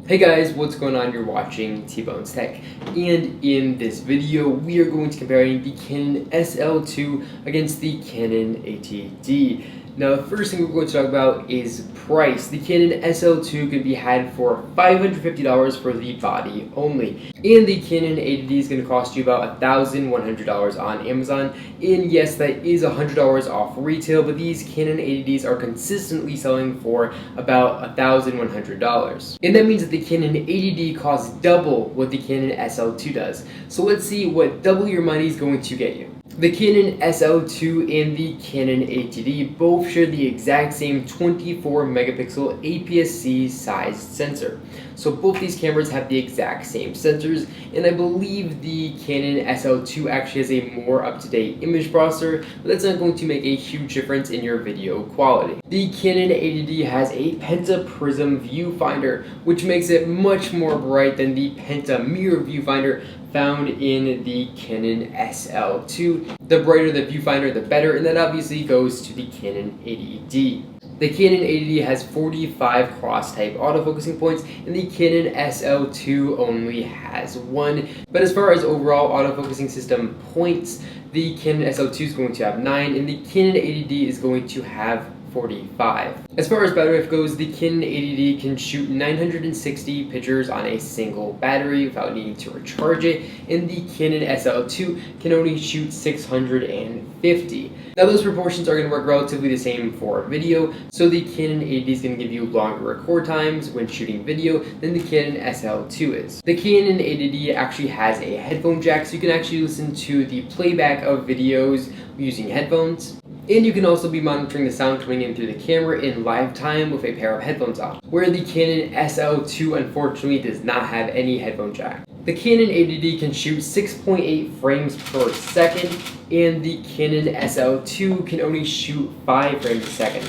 Hey guys, what's going on? You're watching T-Bones Tech, and in this video we are going to comparing the Canon SL2 against the Canon 80D. Now the first thing we're going to talk about is price. The Canon SL2 can be had for $550 for the body only, and the Canon 80D is going to cost you about $1,100 on Amazon. And yes, that is $100 off retail, but these Canon 80Ds are consistently selling for about $1,100. And that means that the Canon 80D costs double what the Canon SL2 does. So let's see what double your money is going to get you. The Canon SL2 and the Canon 80D both share the exact same 24 megapixel APS-C sized sensor. So both these cameras have the exact same sensors, and I believe the Canon SL2 actually has a more up-to-date image processor, but that's not going to make a huge difference in your video quality. The Canon 80D has a pentaprism viewfinder, which makes it much more bright than the pentamirror viewfinder found in the Canon SL2. The brighter the viewfinder, the better, and that obviously goes to the Canon 80D. The Canon 80D has 45 cross-type autofocusing points, and the Canon SL2 only has 1. But as far as overall autofocusing system points, the Canon SL2 is going to have 9, and the Canon 80D is going to have 45. As far as battery life goes, the Canon 80D can shoot 960 pictures on a single battery without needing to recharge it, and the Canon SL2 can only shoot 650. Now those proportions are going to work relatively the same for video, so the Canon 80D is going to give you longer record times when shooting video than the Canon SL2 is. The Canon 80D actually has a headphone jack, so you can actually listen to the playback of videos using headphones. And you can also be monitoring the sound coming in through the camera in live time with a pair of headphones on, where the Canon SL2 unfortunately does not have any headphone jack. The Canon 80D can shoot 6.8 frames per second, and the Canon SL2 can only shoot 5 frames a second.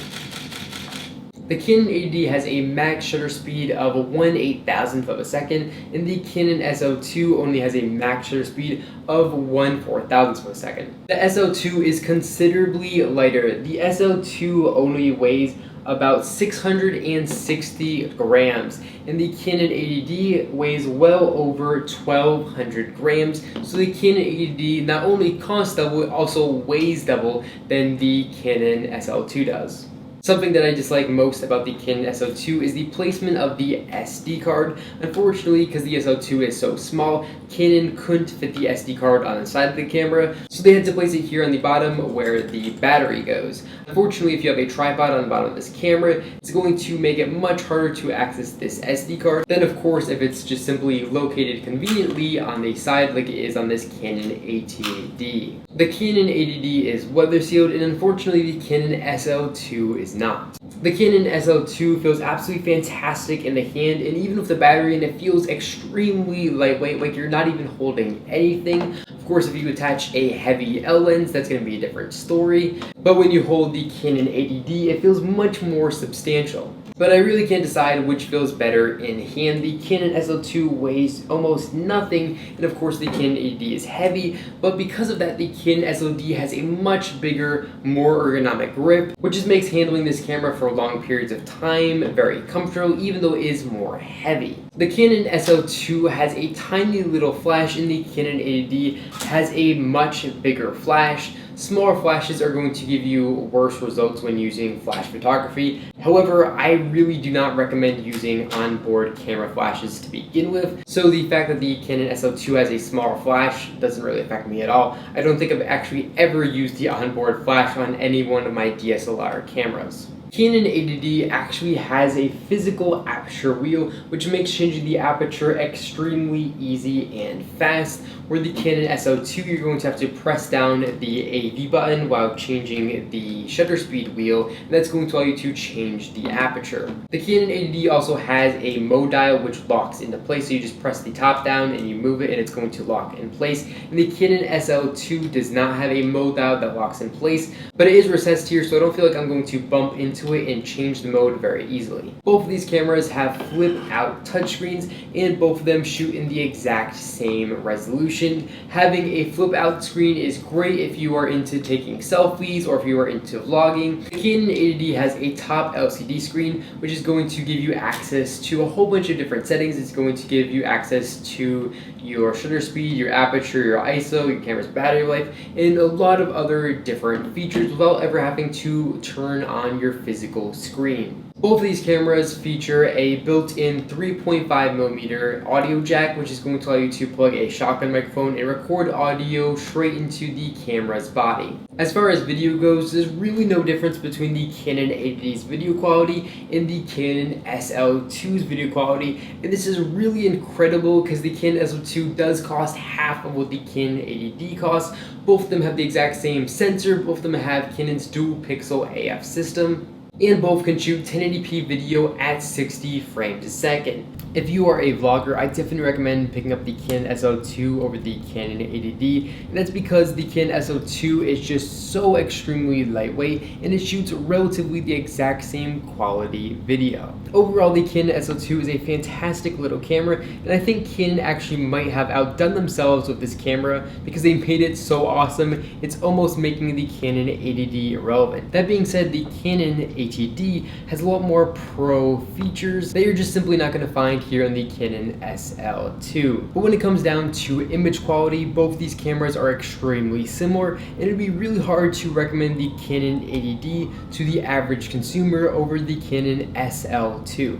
The Canon 80D has a max shutter speed of 1/8000th of a second, and the Canon SL2 only has a max shutter speed of 1/4000th of a second. The SL2 is considerably lighter. The SL2 only weighs about 660 grams, and the Canon 80D weighs well over 1200 grams. So the Canon 80D not only costs double, it also weighs double than the Canon SL2 does. Something that I dislike most about the Canon SL2 is the placement of the SD card. Unfortunately, because the SL2 is so small, Canon couldn't fit the SD card on the side of the camera, so they had to place it here on the bottom where the battery goes. Unfortunately, if you have a tripod on the bottom of this camera, it's going to make it much harder to access this SD card than, of course, if it's just simply located conveniently on the side like it is on this Canon 80D. The Canon 80D is weather sealed, and unfortunately the Canon SL2 is not. The Canon SL2 feels absolutely fantastic in the hand, and even with the battery in, it feels extremely lightweight, like you're not even holding anything. Of course, if you attach a heavy L lens, that's going to be a different story, but when you hold the Canon 80D, it feels much more substantial. But I really can't decide which feels better in hand. The Canon SL2 weighs almost nothing, and of course the Canon 80D is heavy, but because of that, the Canon SLD has a much bigger, more ergonomic grip, which just makes handling this camera for long periods of time very comfortable, even though it is more heavy. The Canon SL2 has a tiny little flash, and the Canon 80D has a much bigger flash. Smaller flashes are going to give you worse results when using flash photography. However, I really do not recommend using onboard camera flashes to begin with, so the fact that the Canon SL2 has a smaller flash doesn't really affect me at all. I don't think I've actually ever used the onboard flash on any one of my DSLR cameras. Canon 80D actually has a physical aperture wheel, which makes changing the aperture extremely easy and fast, where the Canon SL2 you're going to have to press down the AV button while changing the shutter speed wheel, and that's going to allow you to change the aperture. The Canon 80D also has a mode dial which locks into place, so you just press the top down and you move it and it's going to lock in place. And the Canon SL2 does not have a mode dial that locks in place, but it is recessed here, so I don't feel like I'm going to bump into into it and change the mode very easily. Both of these cameras have flip out touchscreens, and both of them shoot in the exact same resolution. Having a flip out screen is great if you are into taking selfies or if you are into vlogging. The Canon 80D has a top LCD screen, which is going to give you access to a whole bunch of different settings. It's going to give you access to your shutter speed, your aperture, your ISO, your camera's battery life, and a lot of other different features without ever having to turn on your physical screen. Both of these cameras feature a built-in 3.5mm audio jack, which is going to allow you to plug a shotgun microphone and record audio straight into the camera's body. As far as video goes, there's really no difference between the Canon 80D's video quality and the Canon SL2's video quality, and this is really incredible because the Canon SL2 does cost half of what the Canon 80D costs. Both of them have the exact same sensor, both of them have Canon's dual pixel AF system, and both can shoot 1080p video at 60 frames a second. If you are a vlogger, I definitely recommend picking up the Canon SL2 over the Canon 80D, and that's because the Canon SL2 is just so extremely lightweight and it shoots relatively the exact same quality video. Overall, the Canon SL2 is a fantastic little camera, and I think Canon actually might have outdone themselves with this camera because they made it so awesome, it's almost making the Canon 80D irrelevant. That being said, the Canon 80D has a lot more pro features that you're just simply not going to find here on the Canon SL2. But when it comes down to image quality, both these cameras are extremely similar, and it'd be really hard to recommend the Canon 80D to the average consumer over the Canon SL2.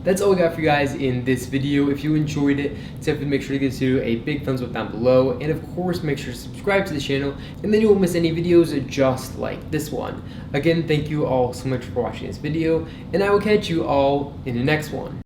That's all I got for you guys in this video. If you enjoyed it, definitely make sure to give this video a big thumbs up down below, and of course make sure to subscribe to the channel, and then you won't miss any videos just like this one. Again, thank you all so much for watching this video, and I will catch you all in the next one.